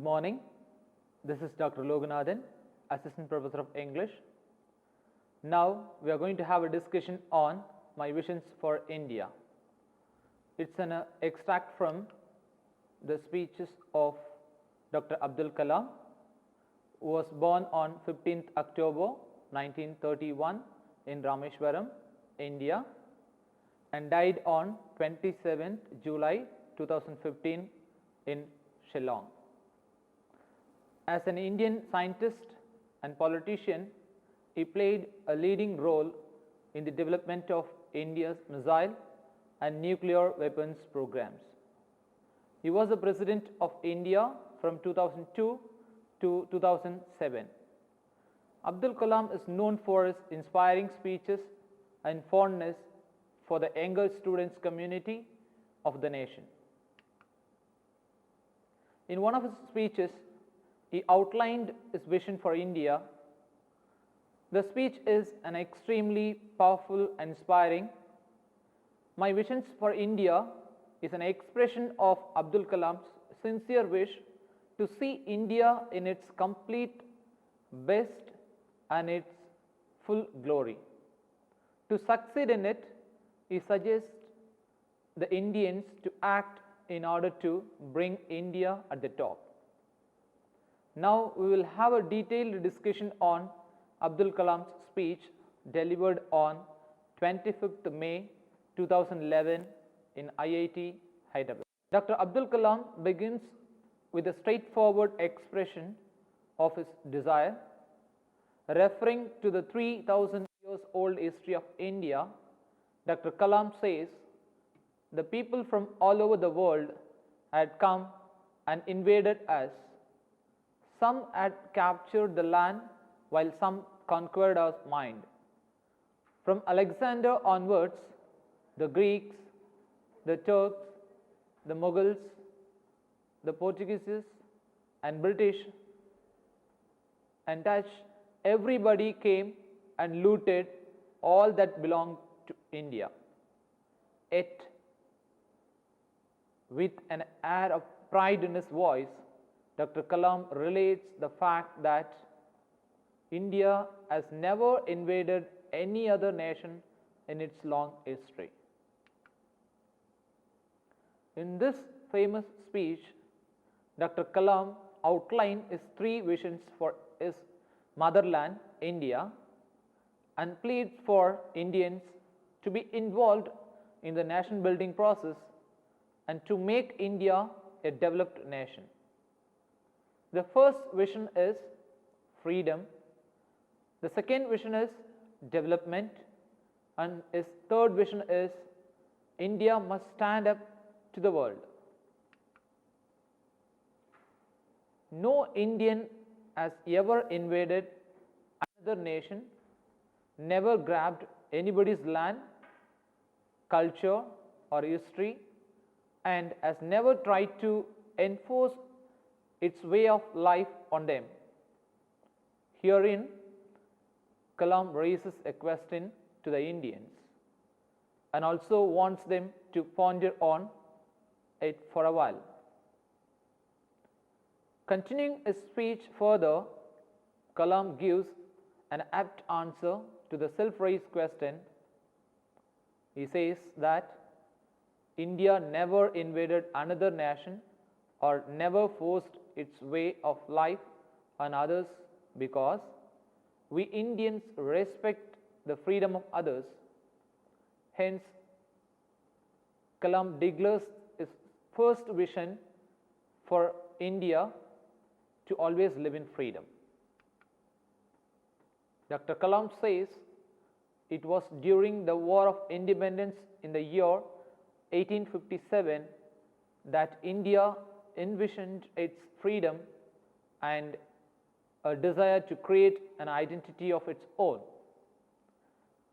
morning. This is Dr. Loganathan, Assistant Professor of English. Now we are going to have a discussion on my visions for India. It's an extract from the speeches of Dr. Abdul Kalam, who was born on 15th October 1931 in Rameshwaram, India, and died on 27th July 2015 in Shillong. As an Indian scientist and politician, he played a leading role in the development of India's missile and nuclear weapons programs. He was the President of India from 2002 to 2007. Abdul Kalam is known for his inspiring speeches and fondness for the younger students community of the nation. In one of his speeches, he outlined his vision for India. The speech is an extremely powerful and inspiring. My visions for India is an expression of Abdul Kalam's sincere wish to see India in its complete best and its full glory. To succeed in it, he suggests the Indians to act in order to bring India at the top. Now we will have a detailed discussion on Abdul Kalam's speech delivered on 25th May 2011 in IIT Hyderabad. Dr. Abdul Kalam begins with a straightforward expression of his desire. Referring to the 3,000 years old history of India, Dr. Kalam says, the people from all over the world had come and invaded us. Some had captured the land while some conquered our mind. From Alexander onwards, the Greeks, the Turks, the Mughals, the Portuguese and British and Dutch, everybody came and looted all that belonged to India. Yet, with an air of pride in his voice, Dr. Kalam relates the fact that India has never invaded any other nation in its long history. In this famous speech, Dr. Kalam outlined his three visions for his motherland, India, and pleads for Indians to be involved in the nation building process and to make India a developed nation. The first vision is freedom, the second vision is development, and his third vision is India must stand up to the world. No Indian has ever invaded another nation, never grabbed anybody's land, culture or history, and has never tried to enforce its way of life on them. Herein, Kalam raises a question to the Indians and also wants them to ponder on it for a while. Continuing his speech further, Kalam gives an apt answer to the self-raised question. He says that India never invaded another nation or never forced its way of life on others because we Indians respect the freedom of others. Hence, Kalam declares his first vision for India to always live in freedom. Dr. Kalam says it was during the War of Independence in the year 1857 that India envisioned its freedom and a desire to create an identity of its own.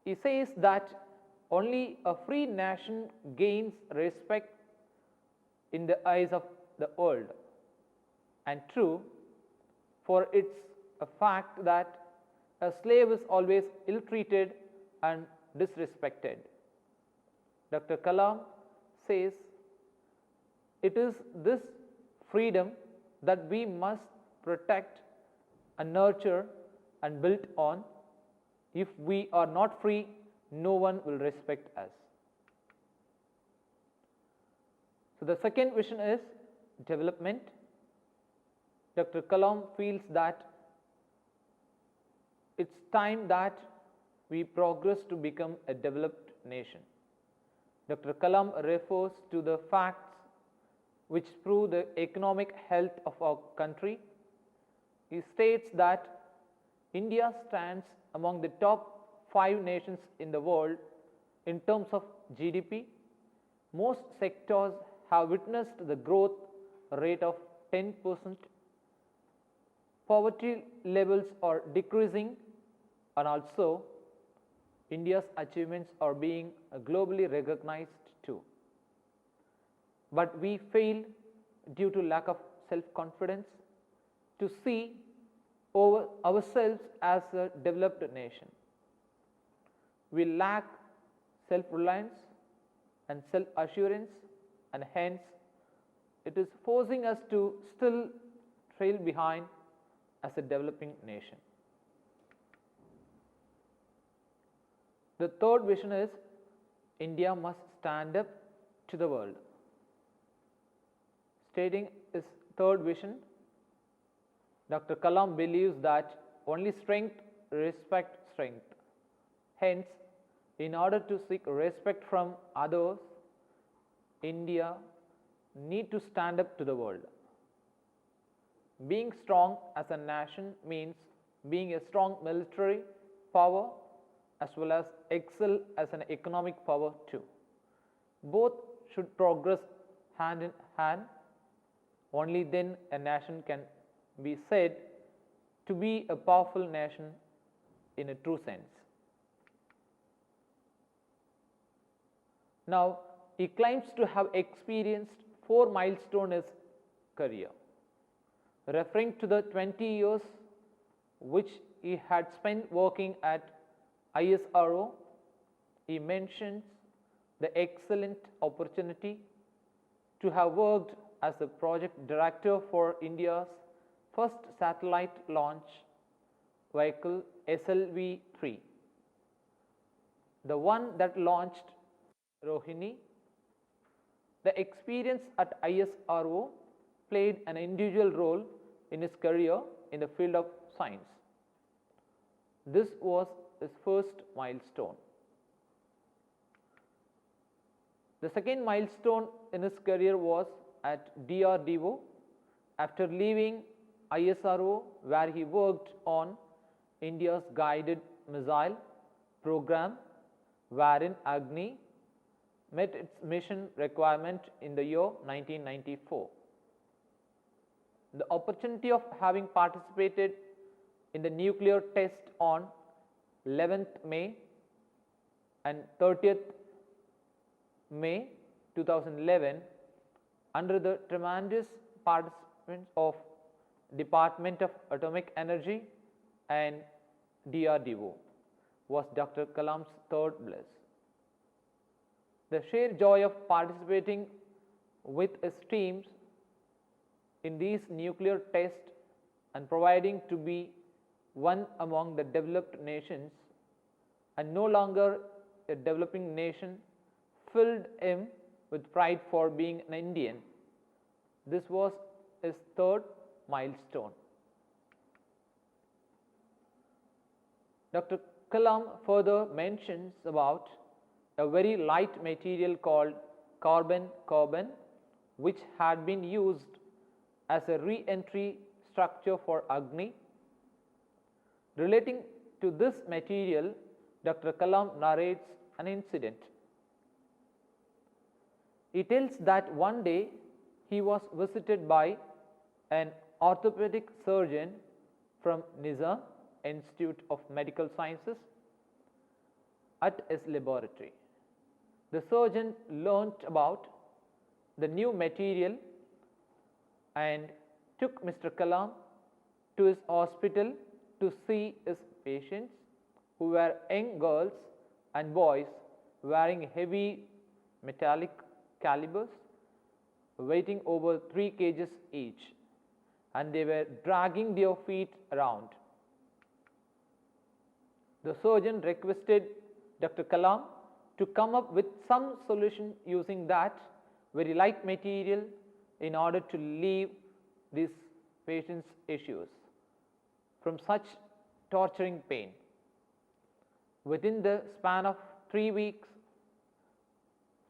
He says that only a free nation gains respect in the eyes of the world, and true, for it's a fact that a slave is always ill-treated and disrespected. Dr. Kalam says it is this freedom that we must protect and nurture and build on. If we are not free, no one will respect us. So the second vision is development. Dr. Kalam feels that it's time that we progress to become a developed nation. Dr. Kalam refers to the facts which prove the economic health of our country. He states that India stands among the top 5 nations in the world in terms of GDP. Most sectors have witnessed the growth rate of 10%. Poverty levels are decreasing, and also India's achievements are being globally recognized too. But we fail due to lack of self-confidence to see ourselves as a developed nation. We lack self-reliance and self-assurance, and hence it is forcing us to still trail behind as a developing nation. The third vision is India must stand up to the world. Stating his third vision, Dr. Kalam believes that only strength respects strength. Hence, in order to seek respect from others, India needs to stand up to the world. Being strong as a nation means being a strong military power as well as excel as an economic power too. Both should progress hand in hand. Only then a nation can be said to be a powerful nation in a true sense. Now, he claims to have experienced 4 milestones in his career. Referring to the 20 years which he had spent working at ISRO, he mentions the excellent opportunity to have worked as the project director for India's first satellite launch vehicle SLV-3, the one that launched Rohini. The experience at ISRO played an individual role in his career in the field of science. This was his first milestone. The second milestone in his career was at DRDO. After leaving ISRO, where he worked on India's guided missile program, wherein Agni met its mission requirement in the year 1994. The opportunity of having participated in the nuclear test on 11th May and 30th May 2011 under the tremendous participation of Department of Atomic Energy and DRDO was Dr. Kalam's third bliss. The sheer joy of participating with his teams in these nuclear tests and providing to be one among the developed nations and no longer a developing nation filled him with pride for being an Indian. This was his third milestone. Dr. Kalam further mentions about a very light material called carbon, which had been used as a re-entry structure for Agni. Relating to this material, Dr. Kalam narrates an incident. He tells that one day he was visited by an orthopedic surgeon from Nizam Institute of Medical Sciences at his laboratory. The surgeon learnt about the new material and took Mr. Kalam to his hospital to see his patients, who were young girls and boys wearing heavy metallic calibers weighing over 3 kgs each. and they were dragging their feet around. The surgeon requested Dr. Kalam to come up with some solution using that very light material in order to relieve these patients' issues from such torturing pain. Within the span of 3 weeks,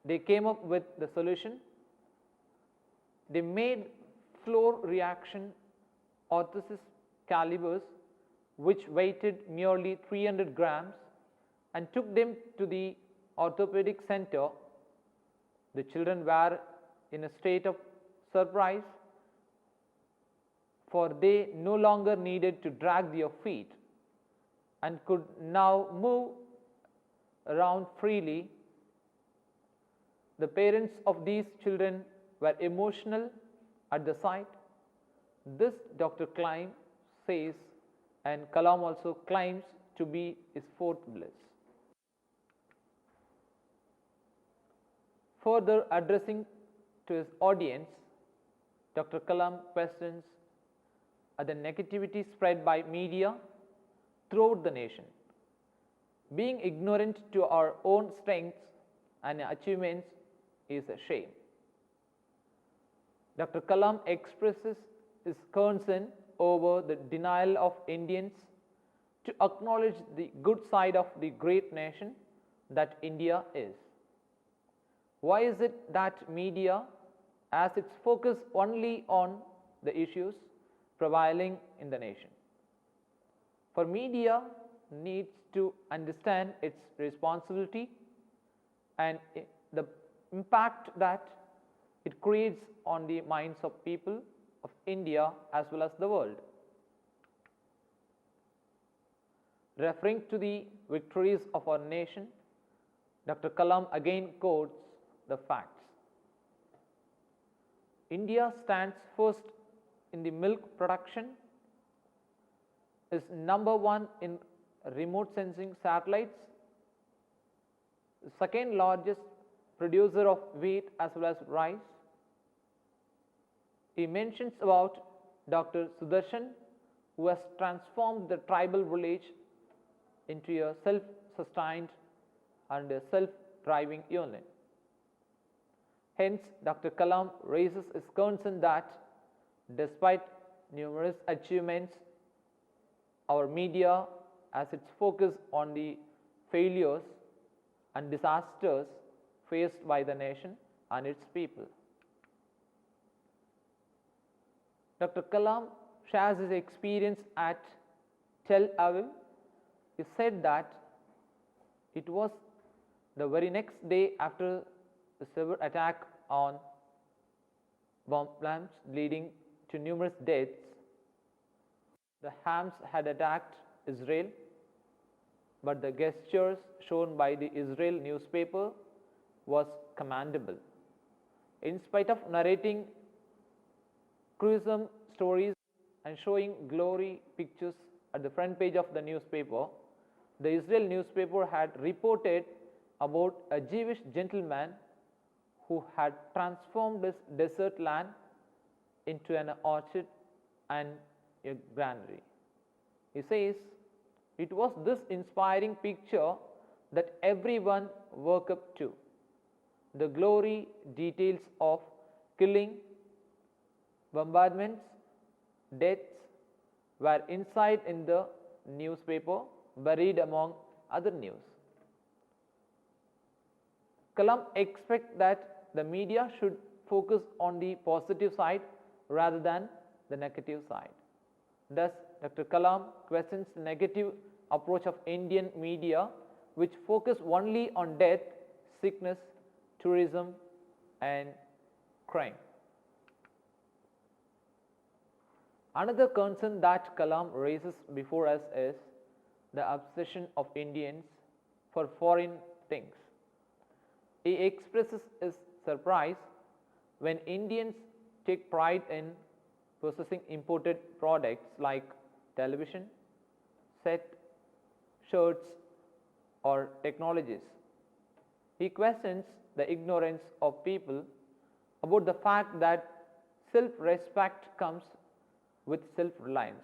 they came up with the solution. They made floor reaction orthosis calibers which weighted merely 300 grams and took them to the orthopedic center. The children were in a state of surprise, for they no longer needed to drag their feet and could now move around freely. The parents of these children were emotional at the sight. This Dr. Klein says, and Kalam also claims to be his fourth bliss. Further addressing to his audience, Dr. Kalam questions the negativity spread by media throughout the nation. Being ignorant to our own strengths and achievements is a shame. Dr. Kalam expresses his concern over the denial of Indians to acknowledge the good side of the great nation that India is. Why is it that media has its focus only on the issues prevailing in the nation? For media needs to understand its responsibility and the impact that it creates on the minds of people of India as well as the world. Referring to the victories of our nation, Dr. Kalam again quotes the facts. India stands first in the milk production, is number 1 in remote sensing satellites, second largest producer of wheat as well as rice. He mentions about Dr. Sudarshan, who has transformed the tribal village into a self-sustained and a self-driving unit. Hence, Dr. Kalam raises his concern that despite numerous achievements, our media has its focus on the failures and disasters faced by the nation and its people. Dr. Kalam shares his experience at Tel Aviv. He said that it was the very next day after the severe attack on bomb blasts leading to numerous deaths. The Hamas had attacked Israel, but the gestures shown by the Israel newspaper was commendable. In spite of narrating gruesome stories and showing glory pictures at the front page of the newspaper, the Israel newspaper had reported about a Jewish gentleman who had transformed his desert land into an orchard and a granary. He says, it was this inspiring picture that everyone woke up to. The glory details of killing, bombardments, deaths were inside in the newspaper, buried among other news. Kalam expects that the media should focus on the positive side rather than the negative side. Thus, Dr. Kalam questions the negative approach of Indian media, which focus only on death, sickness, tourism and crime. Another concern that Kalam raises before us is the obsession of Indians for foreign things. He expresses his surprise when Indians take pride in possessing imported products like television, set, shirts or technologies. He questions the ignorance of people about the fact that self-respect comes with self-reliance.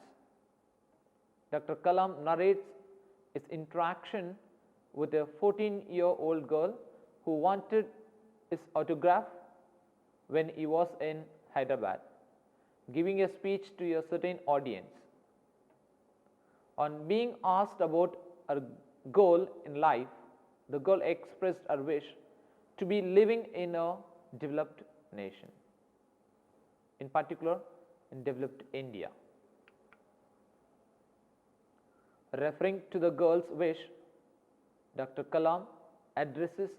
Dr. Kalam narrates his interaction with a 14-year-old girl who wanted his autograph when he was in Hyderabad, giving a speech to a certain audience. On being asked about her goal in life, the girl expressed her wish to be living in a developed nation, in particular in developed India. Referring to the girl's wish, Dr. Kalam addresses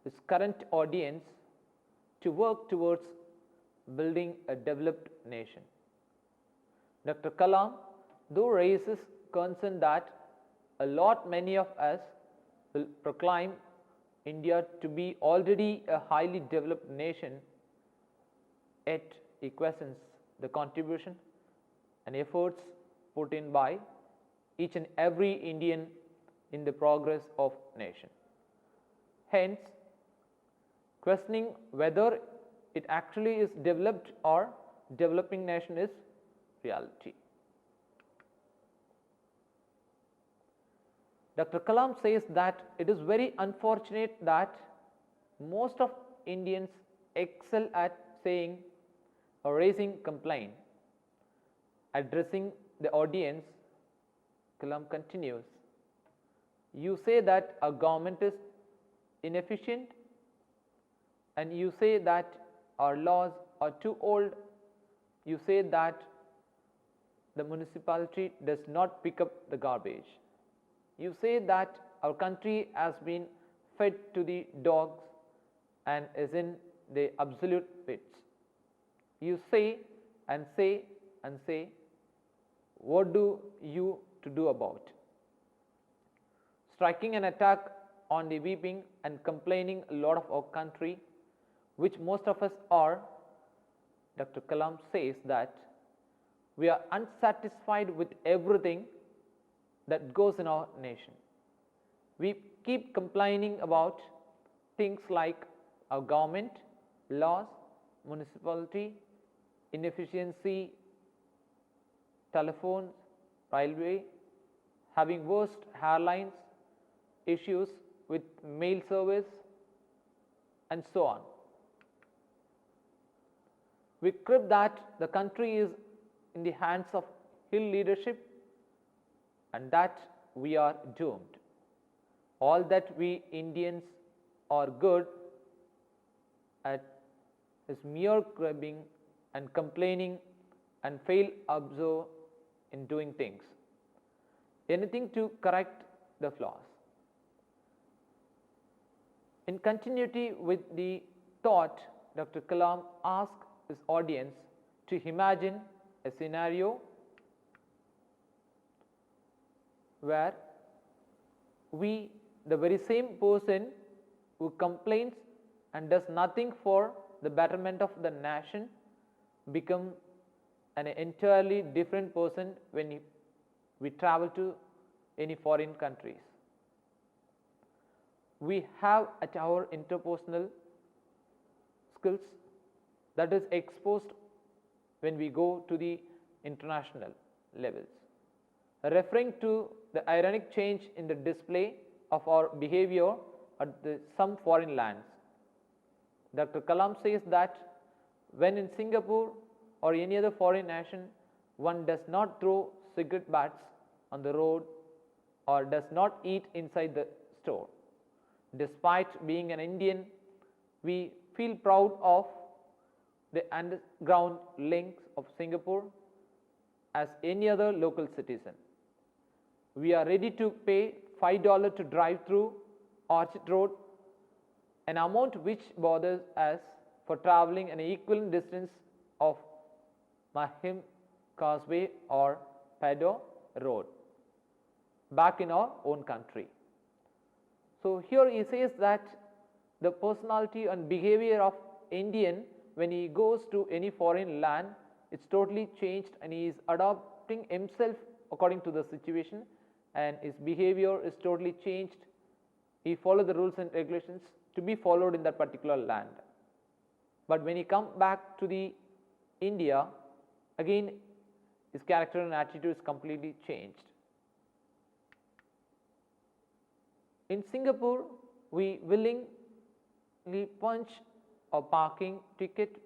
his current audience to work towards building a developed nation. Dr. Kalam, though, raises concern that a lot many of us will proclaim India to be already a highly developed nation, yet he questions the contribution and efforts put in by each and every Indian in the progress of nation. Hence, questioning whether it actually is developed or developing nation is reality. Dr. Kalam says that it is very unfortunate that most of Indians excel at saying or raising complaint. Addressing the audience, Kalam continues, you say that our government is inefficient, and you say that our laws are too old, you say that the municipality does not pick up the garbage, you say that our country has been fed to the dogs and is in the absolute pits. You say and say and say, what do you to do about? Striking an attack on the weeping and complaining a lot of our country, which most of us are, Dr. Kalam says that we are unsatisfied with everything that goes in our nation. We keep complaining about things like our government, laws, municipality, inefficiency, telephones, railway, having worst airlines, issues with mail service, and so on. We crib that the country is in the hands of ill leadership and that we are doomed. All that we Indians are good at is mere cribbing and complaining and fail observe in doing things. Anything to correct the flaws. In continuity with the thought, Dr. Kalam asked his audience to imagine a scenario where we, the very same person who complains and does nothing for the betterment of the nation, become an entirely different person when we travel to any foreign countries. We have at our interpersonal skills that is exposed when we go to the international levels. Referring to the ironic change in the display of our behavior at some foreign lands, Dr. Kalam says that when in Singapore or any other foreign nation, one does not throw cigarette butts on the road or does not eat inside the store. Despite being an Indian, we feel proud of the underground links of Singapore as any other local citizen. We are ready to pay $5 to drive through Orchard Road, an amount which bothers us for traveling an equivalent distance of Mahim Causeway or Paddo Road back in our own country. So here he says that the personality and behavior of Indian when he goes to any foreign land, it's totally changed and he is adopting himself according to the situation and his behavior is totally changed. He follows the rules and regulations to be followed in that particular land. But when he comes back to the India, again his character and attitude is completely changed. In Singapore, we willingly punch a parking ticket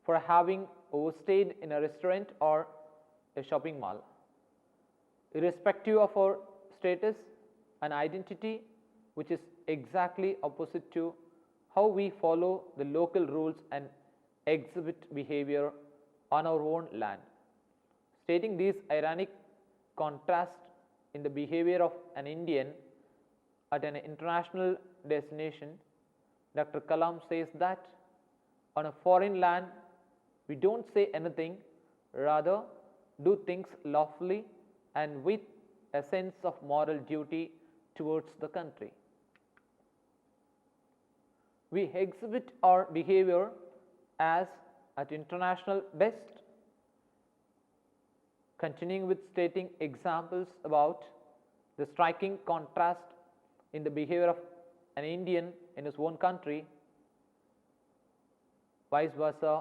for having overstayed in a restaurant or a shopping mall. Irrespective of our status and identity, which is exactly opposite to how we follow the local rules and exhibit behavior on our own land. Stating these ironic contrasts in the behavior of an Indian at an international destination, Dr. Kalam says that on a foreign land we don't say anything, rather do things lawfully and with a sense of moral duty towards the country. We exhibit our behavior as at international best. Continuing with stating examples about the striking contrast in the behavior of an Indian in his own country, vice versa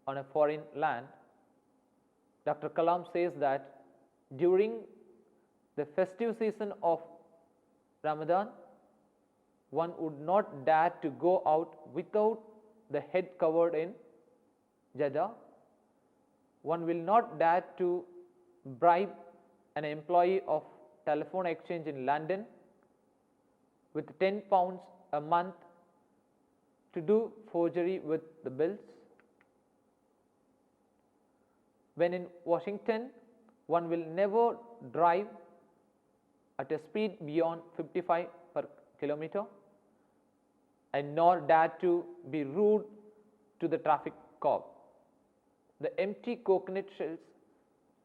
on a foreign land, Dr. Kalam says that during the festive season of Ramadan, one would not dare to go out without the head covered in Jeddah. One will not dare to bribe an employee of telephone exchange in London with £10 a month to do forgery with the bills. When in Washington, one will never drive at a speed beyond 55 per kilometer and nor dare to be rude to the traffic cop. The empty coconut shells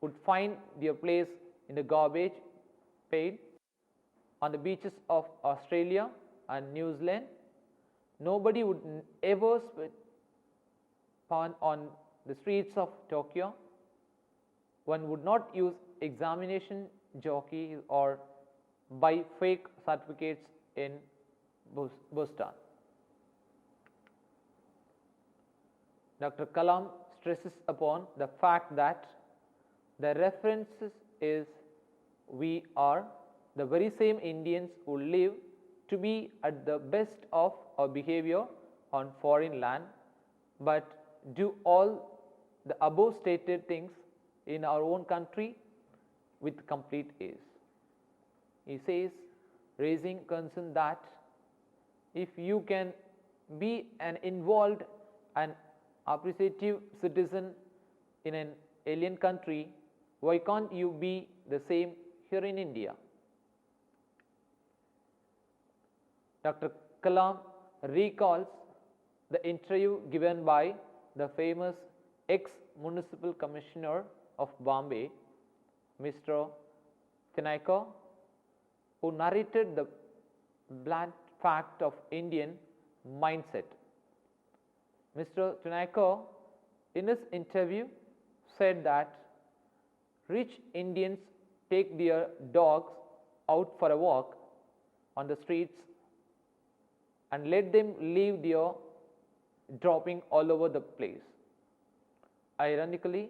would find their place in the garbage pail on the beaches of Australia and New Zealand. Nobody would ever spit on the streets of Tokyo. One would not use examination jockeys or buy fake certificates in Boston. Dr. Kalam stresses upon the fact that the references is we are the very same Indians who live to be at the best of our behavior on foreign land, but do all the above stated things in our own country with complete ease. He says, raising concern that if you can be an involved and appreciative citizen in an alien country, why can't you be the same here in India? Dr. Kalam recalls the interview given by the famous ex-municipal commissioner of Bombay, Mr. Tinaiker, who narrated the blunt fact of Indian mindset. Mr. Tinaiker, in his interview, said that rich Indians take their dogs out for a walk on the streets and let them leave there dropping all over the place. Ironically,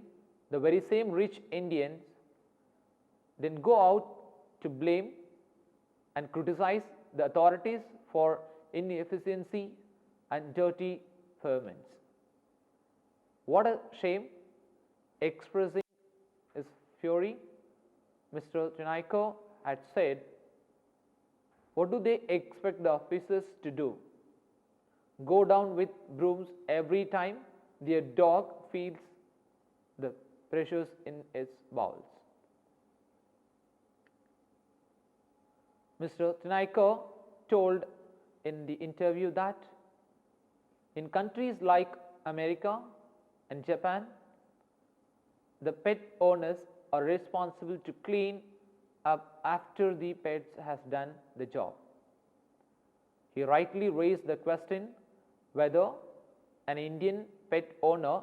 the very same rich Indians then go out to blame and criticize the authorities for inefficiency and dirty permits. What a shame! Expressing his fury, Mr. Tinaiker had said, what do they expect the officers to do? Go down with brooms every time their dog feels the pressures in its bowels. Mr. Tinaiker told in the interview that in countries like America and Japan, the pet owners are responsible to clean up after the pet has done the job. He rightly raised the question whether an Indian pet owner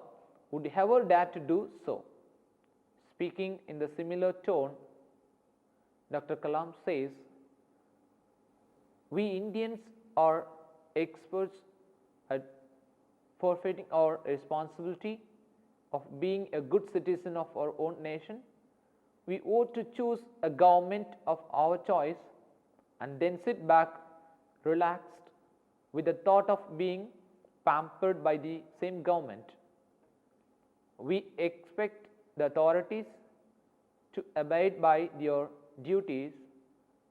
would ever dare to do so. Speaking in the similar tone, Dr. Kalam says, we Indians are experts at forfeiting our responsibility of being a good citizen of our own nation, we ought to choose a government of our choice and then sit back relaxed with the thought of being pampered by the same government. We expect the authorities to abide by their duties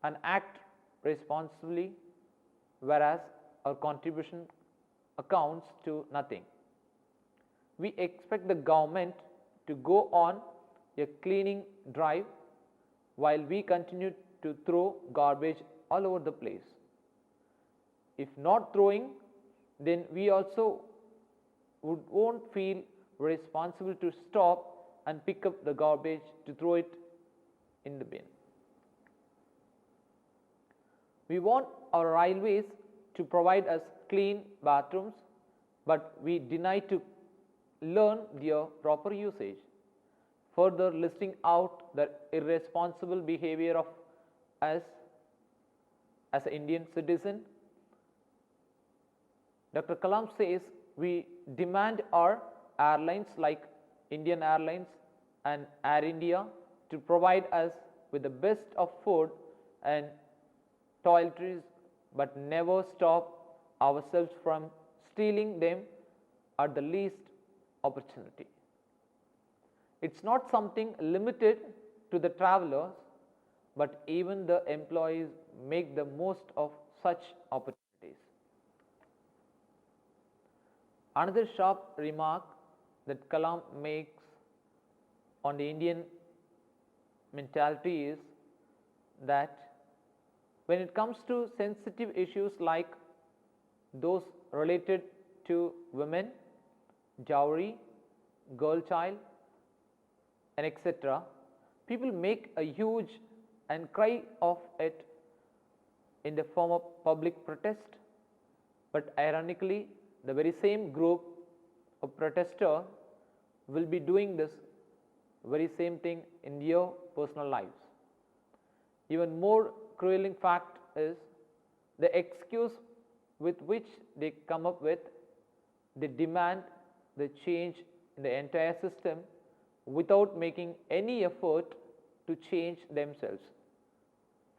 and act responsibly, whereas our contribution amounts to nothing. We expect the government to go on a cleaning drive while we continue to throw garbage all over the place. If not throwing, then we also won't feel responsible to stop and pick up the garbage to throw it in the bin. We want our railways to provide us clean bathrooms, but we deny to learn their proper usage, further listing out the irresponsible behavior of us as an Indian citizen. Dr. Kalam says we demand our airlines like Indian Airlines and Air India to provide us with the best of food and toiletries, but never stop ourselves from stealing them at the least opportunity. It's not something limited to the travelers, but even the employees make the most of such opportunities. Another sharp remark that Kalam makes on the Indian mentality is that when it comes to sensitive issues like those related to women, dowry, girl child, and etc., people make a huge and cry of it in the form of public protest, but ironically the very same group of protesters will be doing this very same thing in their personal lives. Even more crueling fact is the excuse with which they come up with. They demand the change in the entire system without making any effort to change themselves,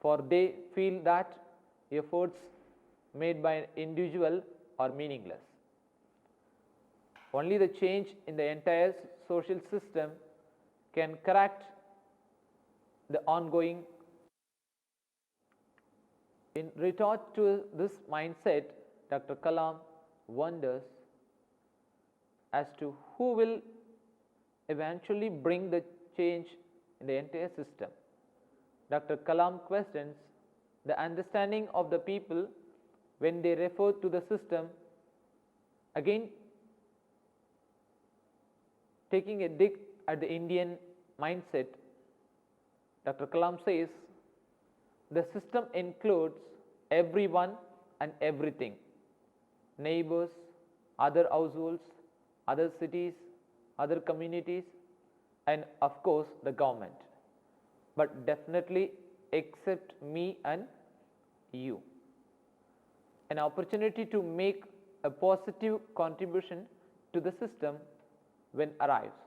for they feel that efforts made by an individual are meaningless. Only the change in the entire social system can correct the ongoing. In retort to this mindset, Dr. Kalam wonders as to who will eventually bring the change in the entire system. Dr. Kalam questions the understanding of the people when they refer to the system. Again, taking a dig at the Indian mindset, Dr. Kalam says the system includes everyone and everything: neighbors, other households, other cities, other communities, and of course the government, but definitely except me and you. An opportunity to make a positive contribution to the system when arrives.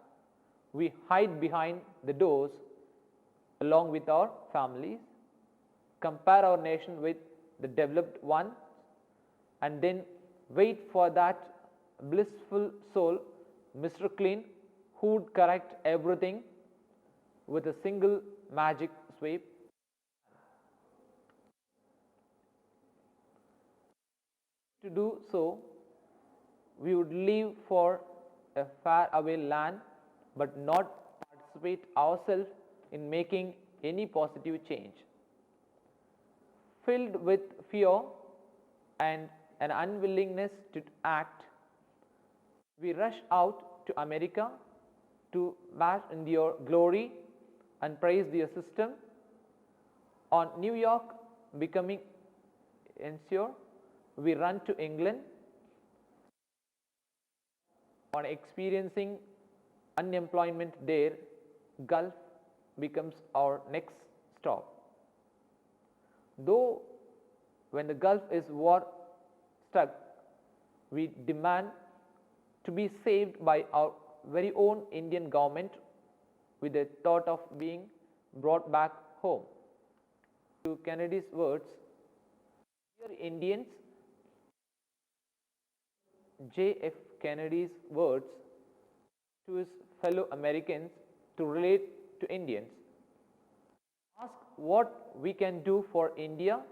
We hide behind the doors along with our families, compare our nation with the developed one, and then wait for that blissful soul, Mr. Clean, who would correct everything with a single magic sweep. To do so, we would leave for a far away land, but not participate ourselves in making any positive change. Filled with fear and an unwillingness to act, we rush out to America to bask in their glory and praise their system. On New York becoming insure, we run to England. On experiencing unemployment there, Gulf becomes our next stop. Though when the Gulf is war struck, we demand to be saved by our very own Indian government with the thought of being brought back home. To Kennedy's words, "Dear Indians," J.F. Kennedy's words to his fellow Americans to relate to Indians. Ask what we can do for India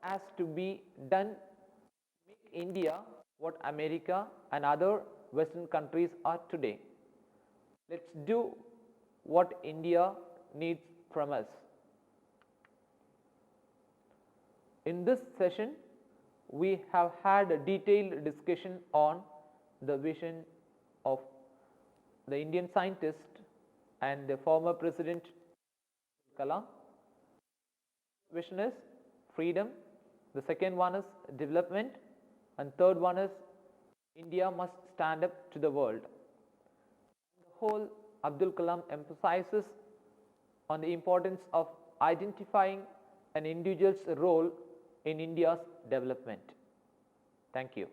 as to be done to make India what America and other Western countries are today. Let's do what India needs from us. In this session, we have had a detailed discussion on the vision of the Indian scientist and the former President Kalam. Vision is freedom, the second one is development, and third one is India must stand up to the world. The whole Abdul Kalam emphasizes on the importance of identifying an individual's role in India's development. Thank you.